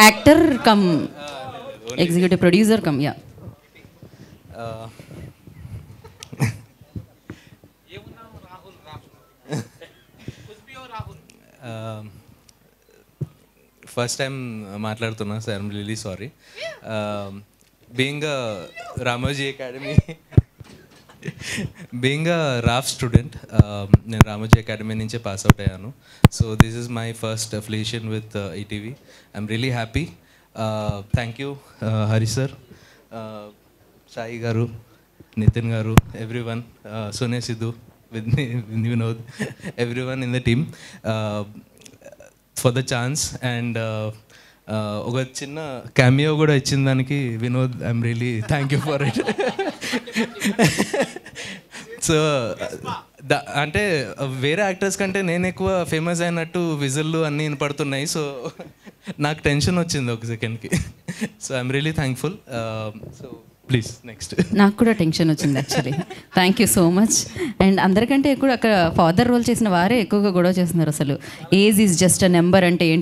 Actor cum executive producer cum yeah. First time మాట్లాడుతున్నా sir, I'm really sorry. Being a Ramoji academy, being a RAF student, నేను Ramoji academy నుంచే pass out అయ్యాను. So this is my first affiliation with ETV. I'm really happy. Thank you Hari sir, Sai garu, Nitin garu, everyone, సునే Siddhu, Vinod, everyone in the team for the chance. And ఒక చిన్న cameo కూడా ఇచ్చిన దానికి Vinod, I'm really thank you for it. So అంటే వేరే actors కంటే నేను ఎక్కువ ఫేమస్ అయినట్టు విజిల్లు అన్నీ వినపడుతున్నాయి. సో నాకు టెన్షన్ వచ్చింది ఒక సెకండ్కి. So I'm really thankful. So please next. నాకు కూడా టెన్షన్ వచ్చింది actually. Thank you so much. And అందరికంటే ఎక్కువ అక్కడ ఫాదర్ రోల్ చేసిన వారే ఎక్కువగా గొడవ చేస్తున్నారు. అసలు age is just a number అంటే ఏంటో